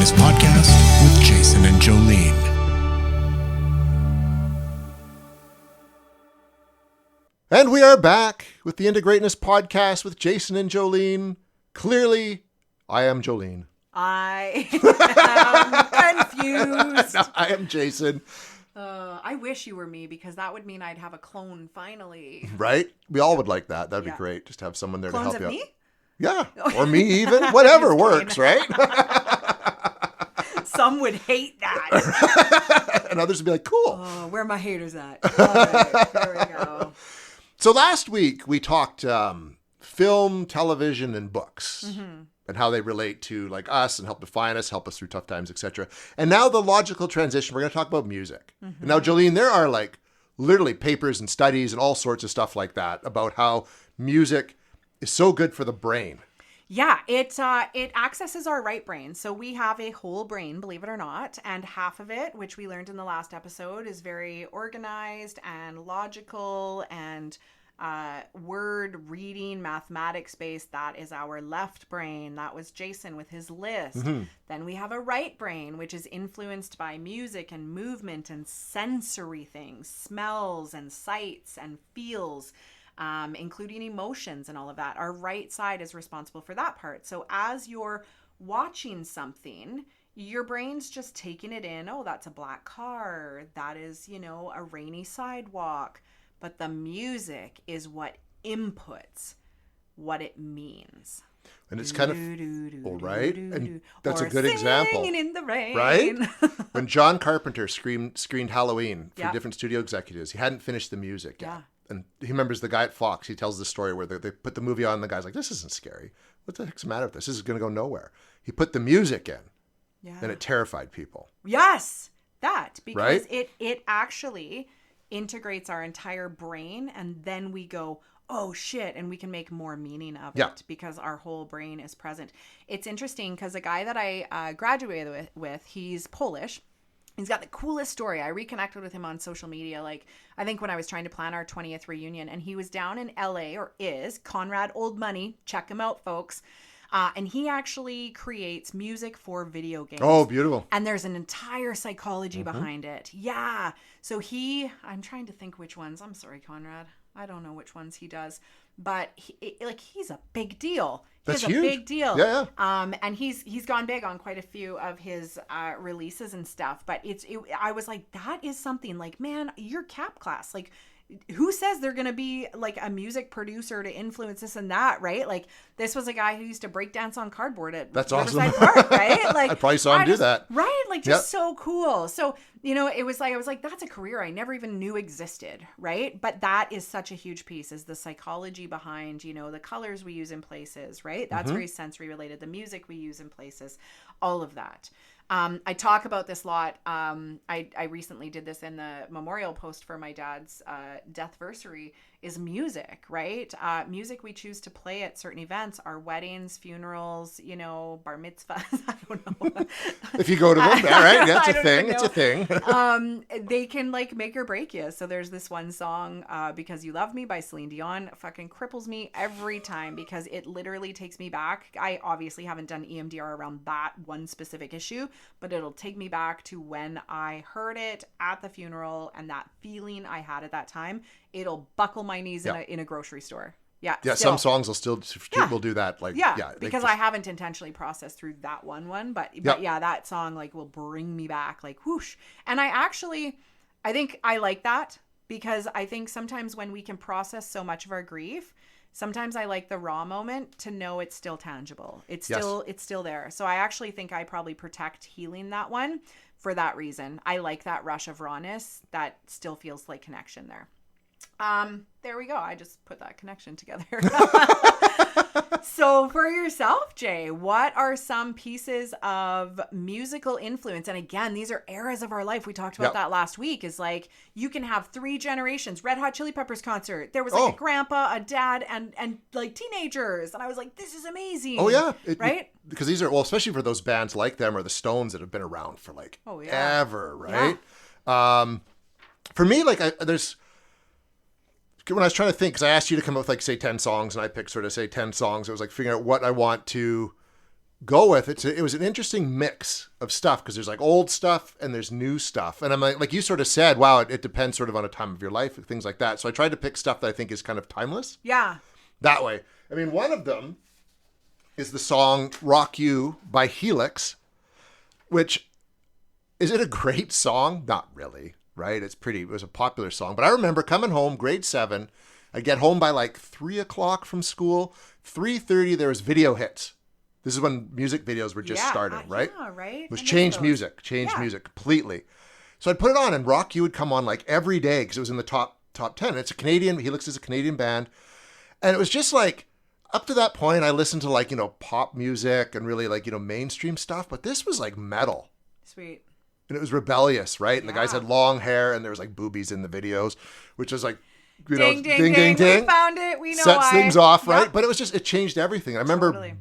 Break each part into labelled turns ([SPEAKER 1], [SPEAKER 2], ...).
[SPEAKER 1] Greatness Podcast with Jason and Jolene.
[SPEAKER 2] And we are back with the Into Greatness Podcast with Jason and Jolene. Clearly, I am Jolene.
[SPEAKER 3] I am confused.
[SPEAKER 2] No, I am Jason.
[SPEAKER 3] I wish you were me, because that would mean I'd have a clone finally.
[SPEAKER 2] Right? We all would like that. That'd be
[SPEAKER 3] Yeah.
[SPEAKER 2] great. Just to have someone there
[SPEAKER 3] Clones
[SPEAKER 2] to
[SPEAKER 3] of
[SPEAKER 2] help
[SPEAKER 3] me?
[SPEAKER 2] you out. Yeah. Or me even. Whatever
[SPEAKER 3] Just
[SPEAKER 2] works, right?
[SPEAKER 3] Some would hate that.
[SPEAKER 2] And others would be like, cool.
[SPEAKER 3] Oh, where are my haters at? All right, there we go.
[SPEAKER 2] So last week we talked film, television, and books. And how they relate to like us and help define us, help us through tough times, etc. And now the logical transition, we're going to talk about music. And now, Jolene, there are like literally papers and studies and all sorts of stuff like that about how music is so good for the brain.
[SPEAKER 3] Yeah, it accesses our right brain. So we have a whole brain, believe it or not, and half of it, which we learned in the last episode, is very organized and logical and word reading, mathematics based. That is our left brain. That was Jason with his list. Then we have a right brain, which is influenced by music and movement and sensory things, smells and sights and feels, including emotions and all of that. Our right side is responsible for that part. So as you're watching something, your brain's just taking it in. Oh, that's a black car. That is, a rainy sidewalk. But the music is what inputs what it means.
[SPEAKER 2] And it's kind of, all right. And that's a good example.
[SPEAKER 3] Singing in the rain.
[SPEAKER 2] Right? When John Carpenter screened Halloween for
[SPEAKER 3] Yeah.
[SPEAKER 2] different studio executives, he hadn't finished the music yet.
[SPEAKER 3] Yeah.
[SPEAKER 2] And he remembers the guy at Fox. He tells the story where they put the movie on and the guy's like, this isn't scary. What the heck's the matter with this? This is going to go nowhere. He put the music in
[SPEAKER 3] Yeah.
[SPEAKER 2] and it terrified people.
[SPEAKER 3] Yes, that. Because
[SPEAKER 2] Right?
[SPEAKER 3] it actually integrates our entire brain, and then we go, oh shit, and we can make more meaning of
[SPEAKER 2] Yeah.
[SPEAKER 3] it because our whole brain is present. It's interesting because a guy that I graduated with, he's Polish. He's got the coolest story. I reconnected with him on social media, like I think when I was trying to plan our 20th reunion, and he was down in LA, or is, Conrad Old Money. Check him out, folks. And he actually creates music for video games.
[SPEAKER 2] Oh, beautiful.
[SPEAKER 3] And there's an entire psychology behind it. Yeah. So I'm trying to think which ones. I'm sorry, Conrad. I don't know which ones he does. But he's a big deal.
[SPEAKER 2] That's
[SPEAKER 3] He's a
[SPEAKER 2] huge.
[SPEAKER 3] big deal.
[SPEAKER 2] Yeah.
[SPEAKER 3] And he's gone big on quite a few of his releases and stuff. But I was like, that is something like, man, you're cap class. Like, who says they're going to be like a music producer to influence this and that, right? Like, this was a guy who used to break dance on cardboard at
[SPEAKER 2] That's
[SPEAKER 3] Riverside
[SPEAKER 2] awesome.
[SPEAKER 3] Park, right? Like,
[SPEAKER 2] I probably saw him do that.
[SPEAKER 3] Right? Like, just
[SPEAKER 2] Yep.
[SPEAKER 3] so cool. So, it was like, I was like, that's a career I never even knew existed, right? But that is such a huge piece, is the psychology behind, the colors we use in places, right? That's very sensory related. The music we use in places, all of that. I talk about this a lot. I recently did this in the memorial post for my dad's deathversary, is music, right? Music we choose to play at certain events, our weddings, funerals, bar mitzvahs. I don't know.
[SPEAKER 2] If you go to them, yeah, right? That's
[SPEAKER 3] I
[SPEAKER 2] a
[SPEAKER 3] don't
[SPEAKER 2] thing.
[SPEAKER 3] even
[SPEAKER 2] It's a thing.
[SPEAKER 3] They can like make or break you. So there's this one song, Because You Love Me by Celine Dion, fucking cripples me every time because it literally takes me back. I obviously haven't done EMDR around that one specific issue, but it'll take me back to when I heard it at the funeral and that feeling I had at that time. It'll buckle my knees in a grocery store. Yeah.
[SPEAKER 2] Yeah,
[SPEAKER 3] still.
[SPEAKER 2] some songs will do that. Like,
[SPEAKER 3] Yeah,
[SPEAKER 2] they
[SPEAKER 3] because
[SPEAKER 2] just-
[SPEAKER 3] I haven't intentionally processed through that one, but yeah, that song like will bring me back, like whoosh. And I think I like that because I think sometimes when we can process so much of our grief, sometimes I like the raw moment to know it's still tangible. It's still there. So I actually think I probably protect healing that one for that reason. I like that rush of rawness that still feels like connection there. There we go. I just put that connection together. So for yourself, Jay, what are some pieces of musical influence? And again, these are eras of our life. We talked about that last week, is like, you can have 3 generations. Red Hot Chili Peppers concert. There was like a grandpa, a dad, and like teenagers. And I was like, this is amazing.
[SPEAKER 2] Oh, yeah.
[SPEAKER 3] Right?
[SPEAKER 2] Because these are, well, especially for those bands like them or the Stones that have been around for like ever, right? Yeah. For me, like, when I was trying to think, because I asked you to come up with like, say 10 songs, and I picked sort of say 10 songs. It was like figuring out what I want to go with. It was an interesting mix of stuff because there's like old stuff and there's new stuff. And I'm like you sort of said, wow, it depends sort of on a time of your life and things like that. So I tried to pick stuff that I think is kind of timeless.
[SPEAKER 3] Yeah.
[SPEAKER 2] That way. I mean, one of them is the song Rock You by Helix, which, is it a great song? Not really, right? It was a popular song. But I remember coming home, grade 7, I'd get home by like 3 o'clock from school. 3:30, there was video hits. This is when music videos were just starting, right?
[SPEAKER 3] Yeah, right.
[SPEAKER 2] It was changed music completely. So I'd put it on, and Rock You would come on like every day because it was in the top 10. It's a Canadian, Helix is a Canadian band. And it was just like, up to that point, I listened to like, pop music and really like, mainstream stuff. But this was like metal.
[SPEAKER 3] Sweet.
[SPEAKER 2] And it was rebellious, right? And the guys had long hair and there was like boobies in the videos, which was like,
[SPEAKER 3] ding, ding, ding. We found it. We know
[SPEAKER 2] Sets things off, right?
[SPEAKER 3] Yep.
[SPEAKER 2] But it changed everything. I remember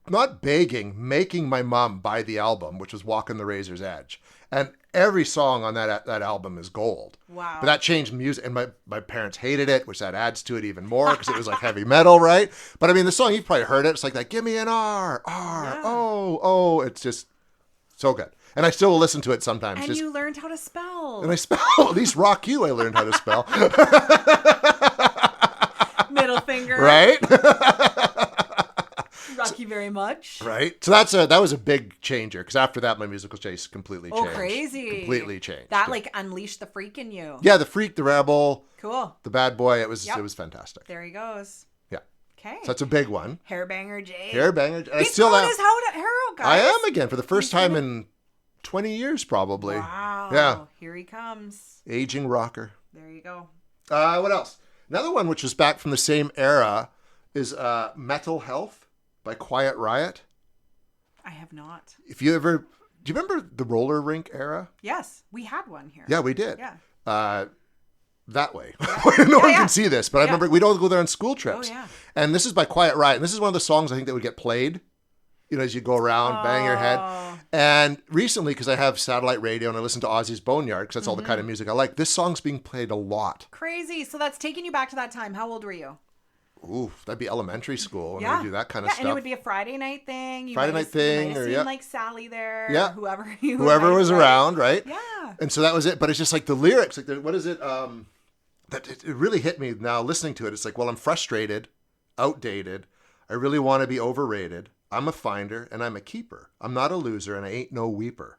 [SPEAKER 2] not begging, making my mom buy the album, which was Walking the Razor's Edge. And every song on that album is gold.
[SPEAKER 3] Wow.
[SPEAKER 2] But that changed music. And my parents hated it, which that adds to it even more because it was like heavy metal, right? But I mean, the song, you've probably heard it. It's like that, give me an R, oh. It's just so good. And I still will listen to it sometimes.
[SPEAKER 3] And you learned how to spell.
[SPEAKER 2] And I spell. At least Rock You, I learned how to spell.
[SPEAKER 3] Middle finger.
[SPEAKER 2] Right?
[SPEAKER 3] Rock you very much.
[SPEAKER 2] Right? So that was a big changer, because after that, my musical taste completely changed.
[SPEAKER 3] Oh, crazy.
[SPEAKER 2] Completely changed.
[SPEAKER 3] That like unleashed the freak in you.
[SPEAKER 2] Yeah, the freak, the rebel.
[SPEAKER 3] Cool.
[SPEAKER 2] The bad boy. It was fantastic.
[SPEAKER 3] There he goes.
[SPEAKER 2] Yeah.
[SPEAKER 3] Okay.
[SPEAKER 2] So that's a big one.
[SPEAKER 3] Hairbanger Jay.
[SPEAKER 2] Hairbanger.
[SPEAKER 3] He's throwing his hero, guys.
[SPEAKER 2] I am again for the first time in 20 years, probably.
[SPEAKER 3] Wow.
[SPEAKER 2] Yeah.
[SPEAKER 3] Here he comes.
[SPEAKER 2] Aging rocker.
[SPEAKER 3] There you go.
[SPEAKER 2] What else? Another one which was back from the same era is Mental Health by Quiet Riot.
[SPEAKER 3] I have not.
[SPEAKER 2] Do you remember the roller rink era?
[SPEAKER 3] Yes, we had one here.
[SPEAKER 2] Yeah, we did.
[SPEAKER 3] Yeah.
[SPEAKER 2] That way. No one can see this, but I remember we'd all go there on school trips.
[SPEAKER 3] Oh, yeah.
[SPEAKER 2] And this is by Quiet Riot. And this is one of the songs I think that would get played, as you go around, bang your head. And recently, because I have satellite radio and I listen to Ozzy's Boneyard, because that's all the kind of music I like, this song's being played a lot.
[SPEAKER 3] Crazy. So that's taking you back to that time. How old were you?
[SPEAKER 2] Ooh, that'd be elementary school when we do that kind of stuff.
[SPEAKER 3] And it would be a Friday night thing. You
[SPEAKER 2] Friday
[SPEAKER 3] might
[SPEAKER 2] night thing.
[SPEAKER 3] have seen like Sally there.
[SPEAKER 2] Yeah.
[SPEAKER 3] Or
[SPEAKER 2] whoever was around, right?
[SPEAKER 3] Yeah.
[SPEAKER 2] And so that was it. But it's just like the lyrics, like what is it? That it really hit me now listening to it. It's like, well, I'm frustrated, outdated. I really want to be overrated. I'm a finder and I'm a keeper. I'm not a loser and I ain't no weeper.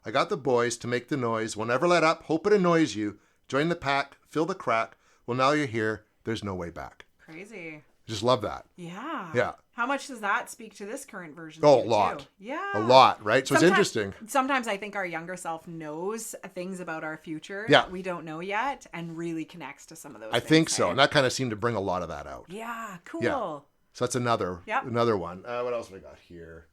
[SPEAKER 2] I got the boys to make the noise. We'll never let up. Hope it annoys you. Join the pack. Fill the crack. Well, now you're here. There's no way back.
[SPEAKER 3] Crazy.
[SPEAKER 2] Just love that.
[SPEAKER 3] Yeah.
[SPEAKER 2] Yeah.
[SPEAKER 3] How much does that speak to this current version?
[SPEAKER 2] Oh, a lot.
[SPEAKER 3] Too? Yeah.
[SPEAKER 2] A lot, right? So it's interesting.
[SPEAKER 3] Sometimes I think our younger self knows things about our future
[SPEAKER 2] that
[SPEAKER 3] we don't know yet and really connects to some of those
[SPEAKER 2] I
[SPEAKER 3] things.
[SPEAKER 2] think so. And that kind of seemed to bring a lot of that out.
[SPEAKER 3] Yeah. Cool.
[SPEAKER 2] Yeah. So that's another one. What else have we got here?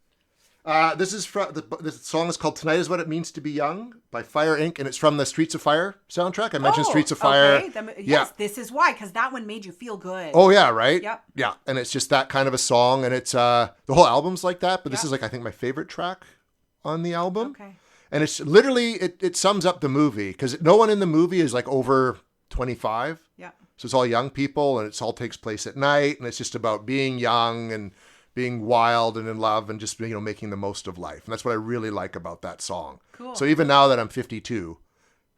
[SPEAKER 2] This is from the song is called "Tonight Is What It Means to Be Young" by Fire Inc. and it's from the Streets of Fire soundtrack. I mentioned Streets of Fire.
[SPEAKER 3] Okay. Yes, this is why, because that one made you feel good.
[SPEAKER 2] Oh yeah, right.
[SPEAKER 3] Yep.
[SPEAKER 2] Yeah, and it's just that kind of a song, and it's the whole album's like that. But this is like I think my favorite track on the album.
[SPEAKER 3] Okay.
[SPEAKER 2] And it's literally it sums up the movie because no one in the movie is like over 25.
[SPEAKER 3] Yeah.
[SPEAKER 2] So it's all young people, and it all takes place at night, and it's just about being young and being wild and in love and just making the most of life. And that's what I really like about that song.
[SPEAKER 3] Cool.
[SPEAKER 2] So even now that I'm 52,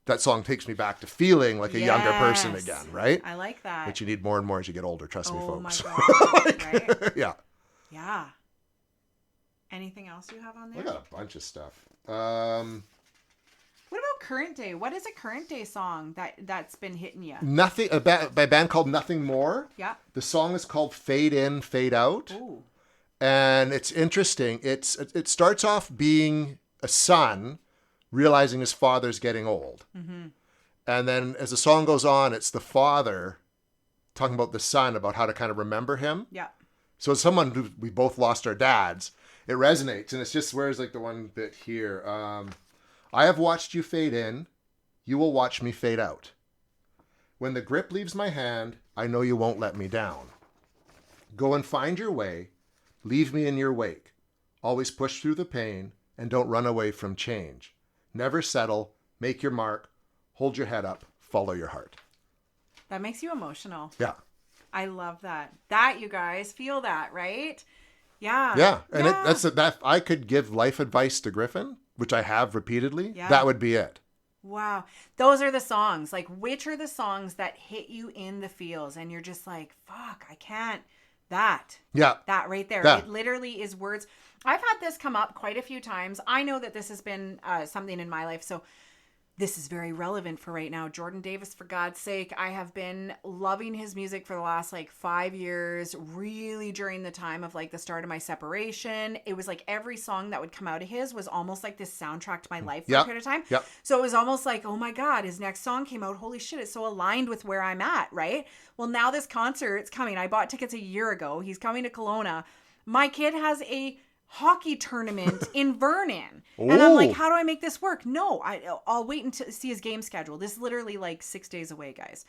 [SPEAKER 2] that song takes me back to feeling like a younger person again, right?
[SPEAKER 3] I like that.
[SPEAKER 2] Which you need more and more as you get older, trust me, folks.
[SPEAKER 3] Oh my God. Right?
[SPEAKER 2] Yeah.
[SPEAKER 3] Yeah. Anything else you have on there?
[SPEAKER 2] I got a bunch of stuff.
[SPEAKER 3] What about current day? What is a current day song that's been hitting you?
[SPEAKER 2] Nothing, by a band called Nothing More.
[SPEAKER 3] Yeah.
[SPEAKER 2] The song is called Fade In, Fade Out.
[SPEAKER 3] Ooh.
[SPEAKER 2] And it's interesting. It starts off being a son realizing his father's getting old. Mm-hmm. And then as the song goes on, it's the father talking about the son, about how to kind of remember him.
[SPEAKER 3] Yeah.
[SPEAKER 2] So as someone who we both lost our dads, it resonates. And it's just, where's like the one bit here? I have watched you fade in. You will watch me fade out. When the grip leaves my hand, I know you won't let me down. Go and find your way. Leave me in your wake. Always push through the pain and don't run away from change. Never settle. Make your mark. Hold your head up. Follow your heart.
[SPEAKER 3] That makes you emotional.
[SPEAKER 2] Yeah.
[SPEAKER 3] I love that. That, you guys, feel that, right? Yeah.
[SPEAKER 2] Yeah. And
[SPEAKER 3] Yeah.
[SPEAKER 2] that I could give life advice to Griffin, which I have repeatedly.
[SPEAKER 3] Yeah.
[SPEAKER 2] That would be it.
[SPEAKER 3] Wow. Those are the songs. Like, which are the songs that hit you in the feels and you're just like, fuck, I can't. That right there.
[SPEAKER 2] Yeah.
[SPEAKER 3] It literally is words. I've had this come up quite a few times. I know that this has been something in my life. So this is very relevant for right now. Jordan Davis, for God's sake, I have been loving his music for the last 5 years, really during the time of the start of my separation. It was like every song that would come out of his was almost like this soundtrack to my life for a period of time.
[SPEAKER 2] Yep.
[SPEAKER 3] So it was almost like, oh my God, his next song came out. Holy shit, it's so aligned with where I'm at, right? Well, now this concert's coming. I bought tickets a year ago. He's coming to Kelowna. My kid has a hockey tournament in Vernon. And I'm like, how do I make this work? No, I'll wait until see his game schedule. This is literally 6 days away, guys.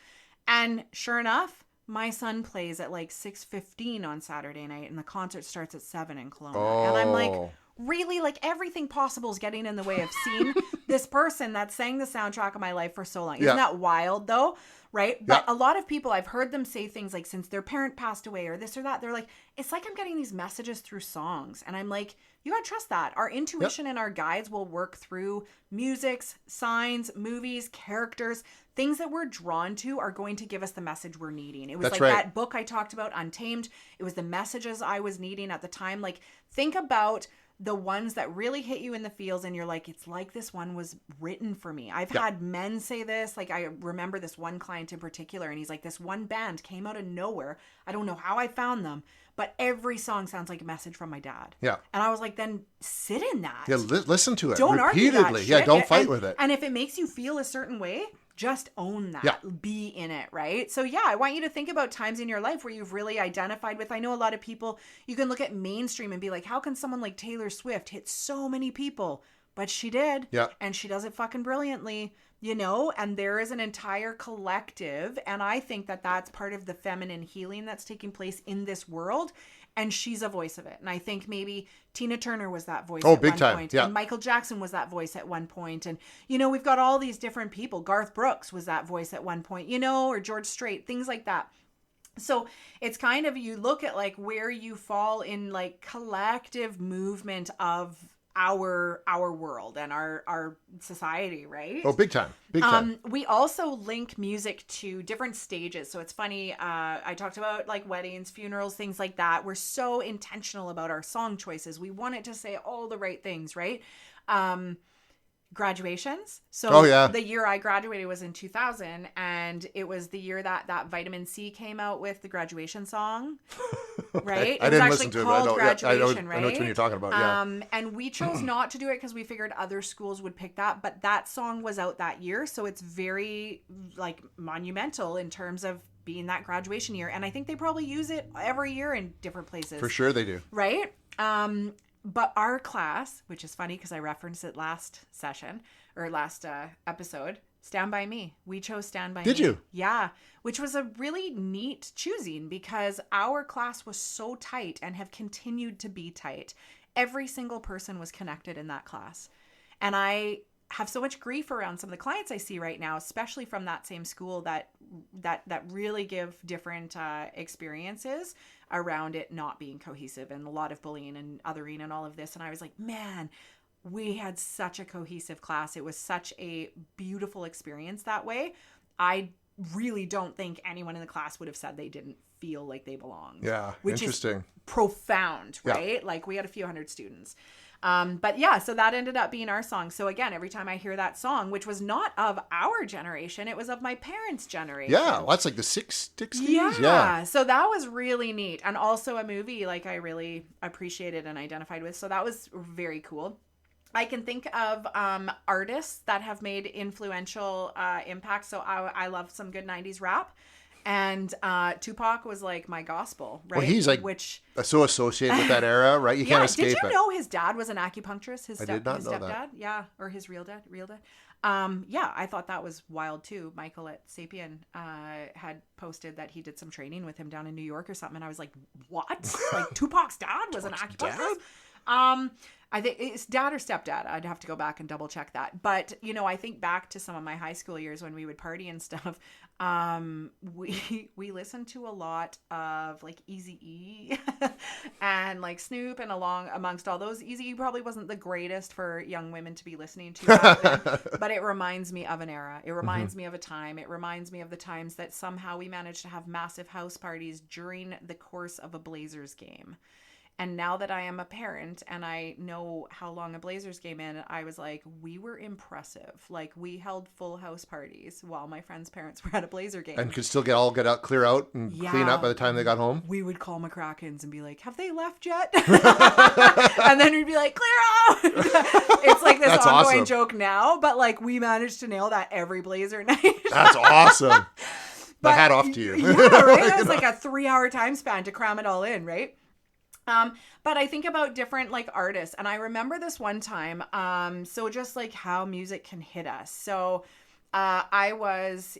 [SPEAKER 3] And sure enough, my son plays at 6:15 on Saturday night and the concert starts at 7 in Kelowna. And I'm like, really? Everything possible is getting in the way of seeing this person that sang the soundtrack of my life for so long. Isn't that wild though? Right? But a lot of people, I've heard them say things like, since their parent passed away or this or that, they're like, it's like I'm getting these messages through songs. And I'm like, you gotta trust that. Our intuition and our guides will work through musics, signs, movies, characters. Things that we're drawn to are going to give us the message we're needing. It was that book I talked about, Untamed. It was the messages I was needing at the time. Think about the ones that really hit you in the feels and you're like, it's like this one was written for me. I've had men say this. I remember this one client in particular, and he's like, this one band came out of nowhere. I don't know how I found them, but every song sounds like a message from my dad. Yeah. And I was like, then sit in that.
[SPEAKER 2] Yeah, listen to it
[SPEAKER 3] don't
[SPEAKER 2] repeatedly.
[SPEAKER 3] Argue that shit.
[SPEAKER 2] Yeah, don't fight with it.
[SPEAKER 3] And if it makes you feel a certain way, just own that. Yeah. Be in it, right? So I want you to think about times in your life where you've really identified with. I know a lot of people, you can look at mainstream and be like, how can someone like Taylor Swift hit so many people? But she did. Yeah. And she does it fucking brilliantly, and there is an entire collective. And I think that that's part of the feminine healing that's taking place in this world. And she's a voice of it. And I think maybe Tina Turner was that voice at one point. Yeah. And Michael Jackson was that voice at one point. And, we've got all these different people. Garth Brooks was that voice at one point, or George Strait, things like that. So it's kind of, you look at where you fall in collective movement of our world and our society, right?
[SPEAKER 2] Oh, big time. Big time.
[SPEAKER 3] We also link music to different stages. So it's funny. I talked about weddings, funerals, things like that. We're so intentional about our song choices. We want it to say all the right things, right? Graduations. So the year I graduated was in 2000, and it was the year that Vitamin C came out with the graduation song, right?
[SPEAKER 2] I didn't listen to it, but
[SPEAKER 3] I know
[SPEAKER 2] which one you're talking about. Yeah.
[SPEAKER 3] And we chose not to do it because we figured other schools would pick that, but that song was out that year, so it's very monumental in terms of being that graduation year. And I think they probably use it every year in different places.
[SPEAKER 2] For sure they do.
[SPEAKER 3] Right? But our class, which is funny because I referenced it last session or last episode, Stand By Me. We chose Stand By Me.
[SPEAKER 2] Did you?
[SPEAKER 3] Yeah, which was a really neat choosing because our class was so tight and have continued to be tight. Every single person was connected in that class. And I have so much grief around some of the clients I see right now, especially from that same school that really give different experiences around it not being cohesive and a lot of bullying and othering and all of this. And I was like, man, we had such a cohesive class. It was such a beautiful experience that way. I really don't think anyone in the class would have said they didn't feel like they belonged.
[SPEAKER 2] Yeah,
[SPEAKER 3] which
[SPEAKER 2] interesting.
[SPEAKER 3] Is profound, right? Yeah. We had a few hundred students. But yeah, so that ended up being our song. So again, every time I hear that song, which was not of our generation, it was of my parents' generation.
[SPEAKER 2] Yeah, well, that's the 60s.
[SPEAKER 3] Yeah. So that was really neat. And also a movie I really appreciated and identified with. So that was very cool. I can think of artists that have made influential impacts. So I love some good 90s rap. And Tupac was my gospel, right?
[SPEAKER 2] Well, he's so associated with that era, right? You can't escape it.
[SPEAKER 3] Did you know his dad was an acupuncturist?
[SPEAKER 2] I did not know
[SPEAKER 3] stepdad?
[SPEAKER 2] that.
[SPEAKER 3] Yeah, or his real dad. Yeah, I thought that was wild too. Michael at Sapien had posted that he did some training with him down in New York or something. And I was like, what? Tupac's dad was an acupuncturist? I think it's dad or stepdad. I'd have to go back and double check that. But, I think back to some of my high school years when we would party and stuff. We listened to a lot of like Eazy-E and like Snoop and along amongst all those. Eazy-E probably wasn't the greatest for young women to be listening to back then, but it reminds me of an era. It reminds me of a time. It reminds me of the times that somehow we managed to have massive house parties during the course of a Blazers game. And now that I am a parent and I know how long a Blazers game is, I was like, we were impressive. Like, we held full house parties while my friends' parents were at a Blazer game.
[SPEAKER 2] And could still get out, clear out, and clean up by the time they got home?
[SPEAKER 3] We would call McCracken's and be like, have they left yet? And then we'd be like, clear out! It's like this
[SPEAKER 2] That's
[SPEAKER 3] ongoing
[SPEAKER 2] awesome.
[SPEAKER 3] joke now, but like, we managed to nail that every Blazer night.
[SPEAKER 2] That's awesome. My hat off to you.
[SPEAKER 3] Yeah, right? It was like a 3-hour time span to cram it all in, right? But I think about different like artists, and I remember this one time, so just like how music can hit us. So, I was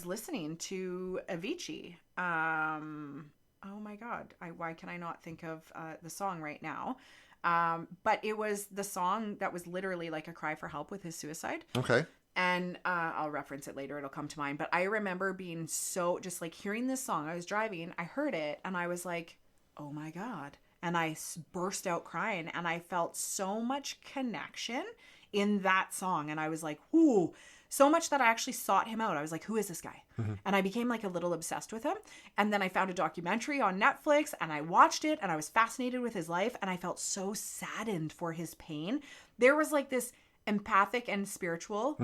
[SPEAKER 3] listening to Avicii. Oh my God. Why can I not think of, the song right now? But it was the song that was literally like a cry for help with his suicide.
[SPEAKER 2] Okay.
[SPEAKER 3] And I'll reference it later. It'll come to mind. But I remember being so just like hearing this song. I was driving. I heard it. And I was like, oh my God. And I burst out crying. And I felt so much connection in that song. And I was like, ooh. So much that I actually sought him out. I was like, who is this guy? Mm-hmm. And I became like a little obsessed with him. And then I found a documentary on Netflix. And I watched it. And I was fascinated with his life. And I felt so saddened for his pain. There was like this empathic and spiritual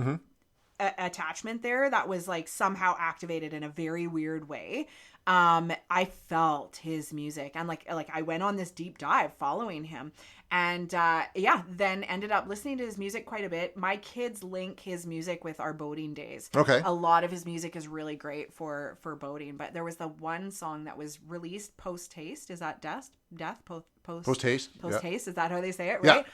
[SPEAKER 3] attachment there that was like somehow activated in a very weird way. I felt his music, and like I went on this deep dive following him, and then ended up listening to his music quite a bit. My kids link his music with our boating days.
[SPEAKER 2] Okay.
[SPEAKER 3] A lot of his music is really great for boating, but there was the one song that was released post haste. Is that death? Post haste. Post haste. Is that how they say it? Right.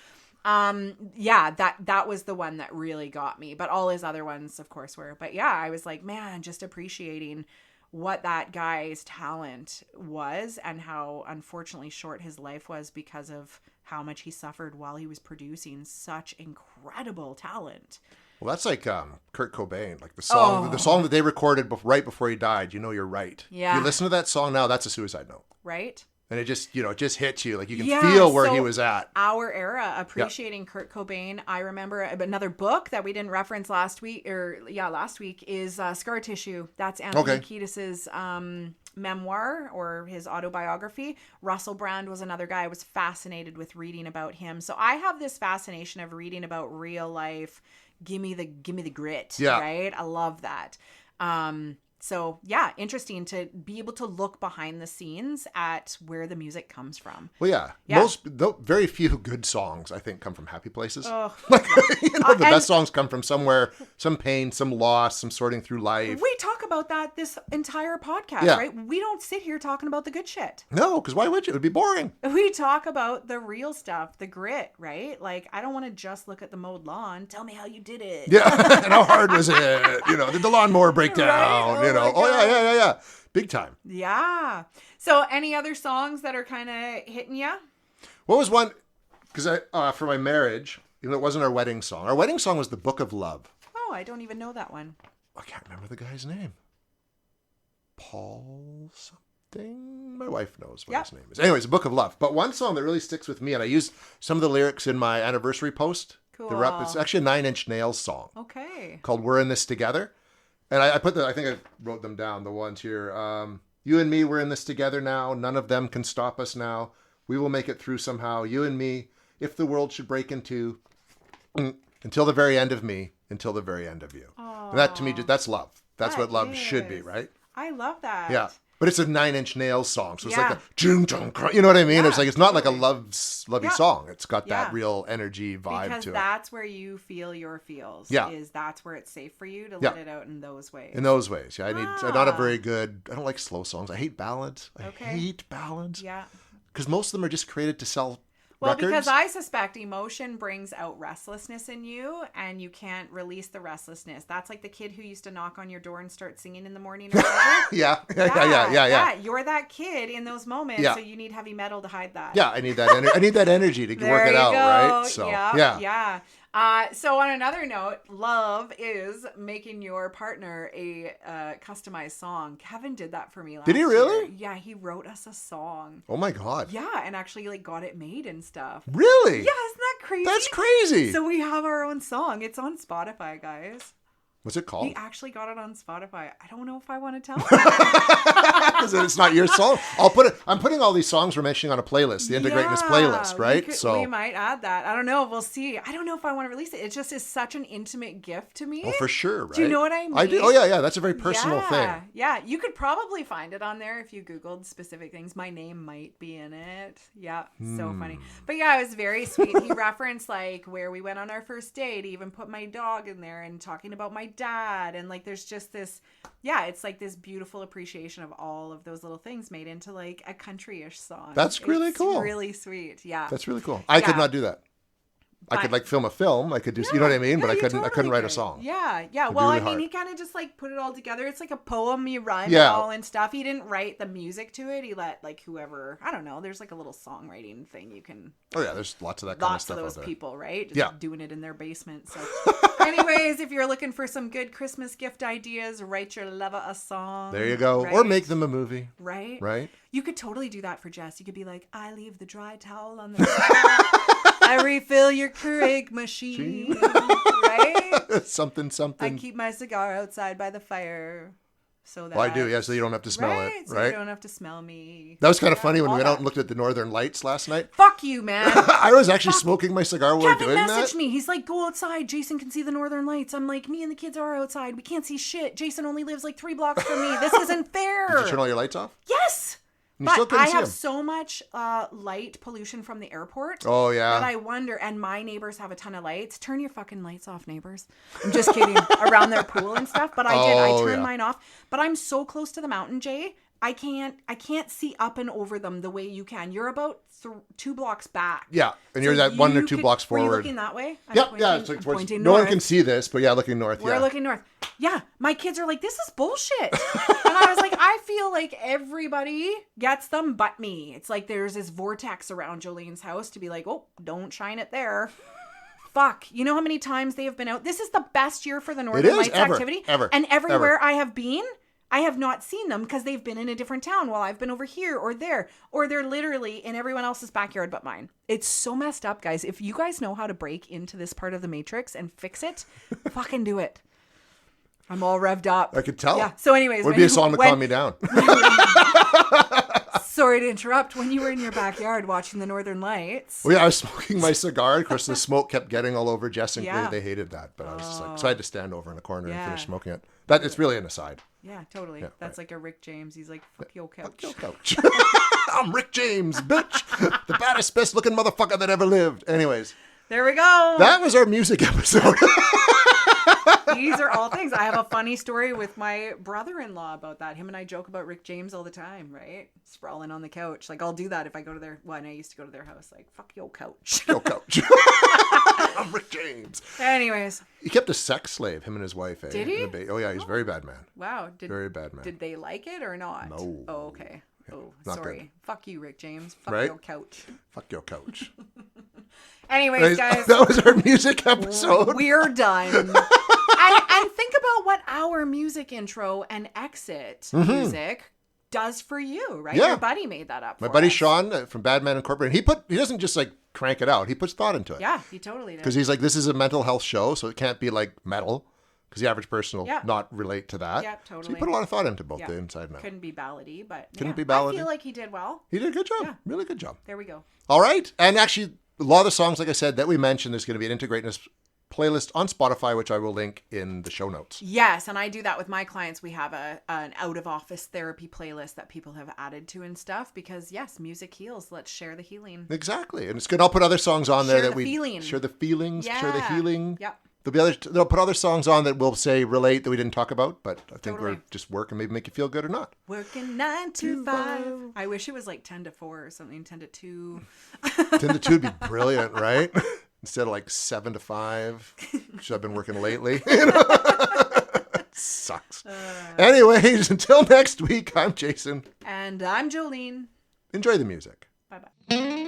[SPEAKER 2] Yeah.
[SPEAKER 3] That was the one that really got me, but all his other ones of course were. But yeah, I was like, man, just appreciating what that guy's talent was and how unfortunately short his life was because of how much he suffered while he was producing such incredible talent.
[SPEAKER 2] Well, that's like Kurt Cobain, like the song that they recorded right before he died. You know, you're right.
[SPEAKER 3] Yeah.
[SPEAKER 2] If you listen to that song now, that's a suicide note.
[SPEAKER 3] Right.
[SPEAKER 2] And it just hits you. Like you can feel where he was at.
[SPEAKER 3] Our era, appreciating Kurt Cobain. I remember another book that we didn't reference last week, is Scar Tissue. That's Anthony Kiedis's memoir or his autobiography. Russell Brand was another guy I was fascinated with reading about him. So I have this fascination of reading about real life. Give me the grit. Yeah. Right. I love that. So yeah, interesting to be able to look behind the scenes at where the music comes from.
[SPEAKER 2] Well, yeah. Very few good songs I think come from happy places.
[SPEAKER 3] Oh,
[SPEAKER 2] like the best songs come from somewhere, some pain, some loss, some sorting through life.
[SPEAKER 3] We talk about that this entire podcast, right? We don't sit here talking about the good shit.
[SPEAKER 2] No, because why would you? It would be boring.
[SPEAKER 3] We talk about the real stuff, the grit, right? Like I don't want to just look at the mowed lawn. Tell me how you did it.
[SPEAKER 2] Yeah, and how hard was it? Did the lawnmower break down?
[SPEAKER 3] Right?
[SPEAKER 2] Yeah. Big time.
[SPEAKER 3] Yeah. So any other songs that are kind of hitting you?
[SPEAKER 2] What was one? Because for my marriage, it wasn't our wedding song. Our wedding song was The Book of Love.
[SPEAKER 3] Oh, I don't even know that one.
[SPEAKER 2] I can't remember the guy's name. Paul something? My wife knows what his name is. Anyways, The Book of Love. But one song that really sticks with me, and I used some of the lyrics in my anniversary post.
[SPEAKER 3] Cool.
[SPEAKER 2] It's actually a 9 Inch Nails song.
[SPEAKER 3] Okay.
[SPEAKER 2] Called We're in This Together. And I think I wrote them down, the ones here. You and me, we're in this together now. None of them can stop us now. We will make it through somehow. You and me, if the world should break in two, until the very end of me, until the very end of you. Aww. And that to me, that's love. That's what love should be, right?
[SPEAKER 3] I love that.
[SPEAKER 2] Yeah. But it's a 9 Inch Nails song. So it's like a you know what I mean? Yeah, it's not like a lovey song. It's got that real energy vibe
[SPEAKER 3] because
[SPEAKER 2] to it.
[SPEAKER 3] That's where you feel your feels.
[SPEAKER 2] Yeah.
[SPEAKER 3] That's where it's safe for you to let it out in those ways.
[SPEAKER 2] In those ways. Yeah. I'm not a very good, I don't like slow songs. I hate ballads. I hate ballads.
[SPEAKER 3] Yeah.
[SPEAKER 2] Because most of them are just created to sell
[SPEAKER 3] Well,
[SPEAKER 2] records.
[SPEAKER 3] because I suspect emotion brings out restlessness in you, and you can't release the restlessness. That's like the kid who used to knock on your door and start singing in the morning or whatever.
[SPEAKER 2] Yeah.
[SPEAKER 3] You're that kid in those moments, so you need heavy metal to hide that.
[SPEAKER 2] Yeah, I need that. I need that energy to work it out, right?
[SPEAKER 3] So yeah. So on another note, love is making your partner a customized song. Kevin did that for me last year.
[SPEAKER 2] Did he really?
[SPEAKER 3] Yeah, he wrote us a song.
[SPEAKER 2] Oh my God.
[SPEAKER 3] Yeah, and actually like got it made and stuff.
[SPEAKER 2] Really?
[SPEAKER 3] Yeah, isn't that crazy?
[SPEAKER 2] That's crazy.
[SPEAKER 3] So we have our own song. It's on Spotify, guys.
[SPEAKER 2] What's it called?
[SPEAKER 3] He actually got it on Spotify. I don't know if I want to tell
[SPEAKER 2] Because it's not your song. I'm putting all these songs we're mentioning on a playlist, the Into Greatness playlist, right?
[SPEAKER 3] We might add that. I don't know. We'll see. I don't know if I want to release it. It just is such an intimate gift to me.
[SPEAKER 2] Oh, for sure, right?
[SPEAKER 3] Do you know what I mean?
[SPEAKER 2] I do. Oh, yeah. That's a very personal thing.
[SPEAKER 3] Yeah. You could probably find it on there if you Googled specific things. My name might be in it. Yeah. So funny. But yeah, it was very sweet. He referenced like where we went on our first date. He even put my dog in there and talking about my dad. And like there's just this, it's like this beautiful appreciation of all of those little things made into like a country-ish song.
[SPEAKER 2] That's really cool.
[SPEAKER 3] It's really sweet. Yeah.
[SPEAKER 2] That's really cool. I could not do that. I could like film a film. I could do, you know what I mean? But I couldn't write a song.
[SPEAKER 3] Yeah.
[SPEAKER 2] It'd
[SPEAKER 3] Well,
[SPEAKER 2] really
[SPEAKER 3] I mean,
[SPEAKER 2] hard.
[SPEAKER 3] he kind of just like put it all together. It's like a poem. You rhyme it all and stuff. He didn't write the music to it. He let like whoever, I don't know. There's like a little songwriting thing you can.
[SPEAKER 2] Oh yeah, there's lots of that kind of stuff.
[SPEAKER 3] Lots of those
[SPEAKER 2] out there.
[SPEAKER 3] people, right? Just doing it in their basement. So, anyways, if you're looking for some good Christmas gift ideas, write your lover a song.
[SPEAKER 2] There you go.
[SPEAKER 3] Right?
[SPEAKER 2] Or make them a movie.
[SPEAKER 3] Right.
[SPEAKER 2] Right.
[SPEAKER 3] You could totally do that for Jess. You could be like, I leave the dry towel on the I refill your Keurig machine. Right?
[SPEAKER 2] something.
[SPEAKER 3] I keep my cigar outside by the fire. So that
[SPEAKER 2] I do, yeah, so you don't have to smell it,
[SPEAKER 3] so
[SPEAKER 2] right?
[SPEAKER 3] you don't have to smell me.
[SPEAKER 2] That was kind of funny when we went out and looked at the Northern Lights last night.
[SPEAKER 3] Fuck you, man.
[SPEAKER 2] I was actually smoking my cigar while we were
[SPEAKER 3] Kevin
[SPEAKER 2] doing
[SPEAKER 3] messaged
[SPEAKER 2] that.
[SPEAKER 3] me. He's like, go outside. Jason can see the Northern Lights. I'm like, me and the kids are outside. We can't see shit. Jason only lives like 3 blocks from me. This isn't fair.
[SPEAKER 2] Did you turn all your lights off?
[SPEAKER 3] Yes.
[SPEAKER 2] You still
[SPEAKER 3] But
[SPEAKER 2] couldn't
[SPEAKER 3] I
[SPEAKER 2] see
[SPEAKER 3] have
[SPEAKER 2] him.
[SPEAKER 3] so much light pollution from the airport.
[SPEAKER 2] Oh, yeah.
[SPEAKER 3] That I wonder, and my neighbors have a ton of lights. Turn your fucking lights off, neighbors. I'm just kidding. Around their pool and stuff. But I did. I turned mine off. But I'm so close to the mountain, Jay. I can't see up and over them the way you can. You're about 2 blocks back.
[SPEAKER 2] Yeah, and you're that 1 or 2 blocks forward.
[SPEAKER 3] Were you looking that way?
[SPEAKER 2] Yeah, it's like towards, no one can see this, but yeah, looking north.
[SPEAKER 3] We're looking north. Yeah, my kids are like, this is bullshit. And I was like, I feel like everybody gets them but me. It's like there's this vortex around Jolene's house to be like, oh, don't shine it there. Fuck. You know how many times they have been out? This is the best year for the Northern Lights activity.
[SPEAKER 2] Ever.
[SPEAKER 3] And everywhere I have been, I have not seen them because they've been in a different town while I've been over here or there. Or they're literally in everyone else's backyard but mine. It's so messed up, guys. If you guys know how to break into this part of the Matrix and fix it, fucking do it. I'm all revved up.
[SPEAKER 2] I could tell.
[SPEAKER 3] Yeah. So anyways.
[SPEAKER 2] Would be a song to calm me down.
[SPEAKER 3] Sorry to interrupt. When you were in your backyard watching the Northern Lights.
[SPEAKER 2] Well, yeah, I was smoking my cigar. Of course, the smoke kept getting all over Jess, and
[SPEAKER 3] Yeah.
[SPEAKER 2] they hated that. But I was just like, so I had to stand over in a corner and finish
[SPEAKER 3] Yeah.
[SPEAKER 2] smoking it. That it's really an aside.
[SPEAKER 3] Yeah, totally.
[SPEAKER 2] Yeah,
[SPEAKER 3] That's like a Rick James. He's like, fuck your couch.
[SPEAKER 2] Fuck your couch. I'm Rick James, bitch. The baddest, best looking motherfucker that ever lived. Anyways,
[SPEAKER 3] There we go.
[SPEAKER 2] that was our music episode.
[SPEAKER 3] These are all things. I have a funny story with my brother-in-law about that. Him and I joke about Rick James all the time, right? Sprawling on the couch. Like, I'll do that if I go to their... Well, and I used to go to their house. Like, fuck your couch.
[SPEAKER 2] Your couch. I'm Rick James.
[SPEAKER 3] Anyways.
[SPEAKER 2] He kept a sex slave, him and his wife. Eh?
[SPEAKER 3] Did he?
[SPEAKER 2] Oh, yeah, he's a very bad man.
[SPEAKER 3] Wow.
[SPEAKER 2] Very bad man.
[SPEAKER 3] Did they like it or not?
[SPEAKER 2] No.
[SPEAKER 3] Oh, okay. Oh,
[SPEAKER 2] not
[SPEAKER 3] sorry.
[SPEAKER 2] good.
[SPEAKER 3] Fuck you, Rick James. Fuck
[SPEAKER 2] Right?
[SPEAKER 3] your couch.
[SPEAKER 2] Fuck your couch.
[SPEAKER 3] Anyways, guys.
[SPEAKER 2] That was our music episode.
[SPEAKER 3] We're done. and think about what our music intro and exit music does for you, right?
[SPEAKER 2] Yeah.
[SPEAKER 3] Your buddy made that up.
[SPEAKER 2] My
[SPEAKER 3] for
[SPEAKER 2] buddy
[SPEAKER 3] us.
[SPEAKER 2] Sean from Badman Incorporated, he doesn't just like crank it out. He puts thought into it.
[SPEAKER 3] Yeah, he totally did.
[SPEAKER 2] Because he's like, this is a mental health show, so it can't be like metal. Because the average person will
[SPEAKER 3] Yeah.
[SPEAKER 2] not relate to that.
[SPEAKER 3] Yeah,
[SPEAKER 2] So
[SPEAKER 3] totally.
[SPEAKER 2] he put a lot of thought into both
[SPEAKER 3] Yeah.
[SPEAKER 2] the inside and out.
[SPEAKER 3] Couldn't be ballady, but
[SPEAKER 2] Couldn't
[SPEAKER 3] yeah,
[SPEAKER 2] be ballady.
[SPEAKER 3] I feel like he did well.
[SPEAKER 2] He did a good job.
[SPEAKER 3] Yeah.
[SPEAKER 2] Really good job.
[SPEAKER 3] There we go.
[SPEAKER 2] All right. And actually, a lot of the songs, like I said, that we mentioned, there's going to be an Integrateness playlist on Spotify, which I will link in the show notes.
[SPEAKER 3] Yes, and I do that with my clients. We have an out-of-office therapy playlist that people have added to and stuff because, yes, music heals. Let's share the healing.
[SPEAKER 2] Exactly. And it's good. I'll put other songs on there
[SPEAKER 3] Share
[SPEAKER 2] that
[SPEAKER 3] the
[SPEAKER 2] we
[SPEAKER 3] feeling.
[SPEAKER 2] share the feelings, share the
[SPEAKER 3] Yeah.
[SPEAKER 2] healing.
[SPEAKER 3] Yep.
[SPEAKER 2] They'll put other songs on that will say relate that we didn't talk about, but I think
[SPEAKER 3] Totally.
[SPEAKER 2] we're just working, maybe make you feel good or not.
[SPEAKER 3] Working 9 to 5. I wish it was like 10 to 4 or something, 10 to 2.
[SPEAKER 2] 10 to 2 would be brilliant, right? Instead of like 7 to 5, which I've been working lately. It sucks. Anyways, until next week, I'm Jason.
[SPEAKER 3] And I'm Jolene.
[SPEAKER 2] Enjoy the music.
[SPEAKER 3] Bye-bye.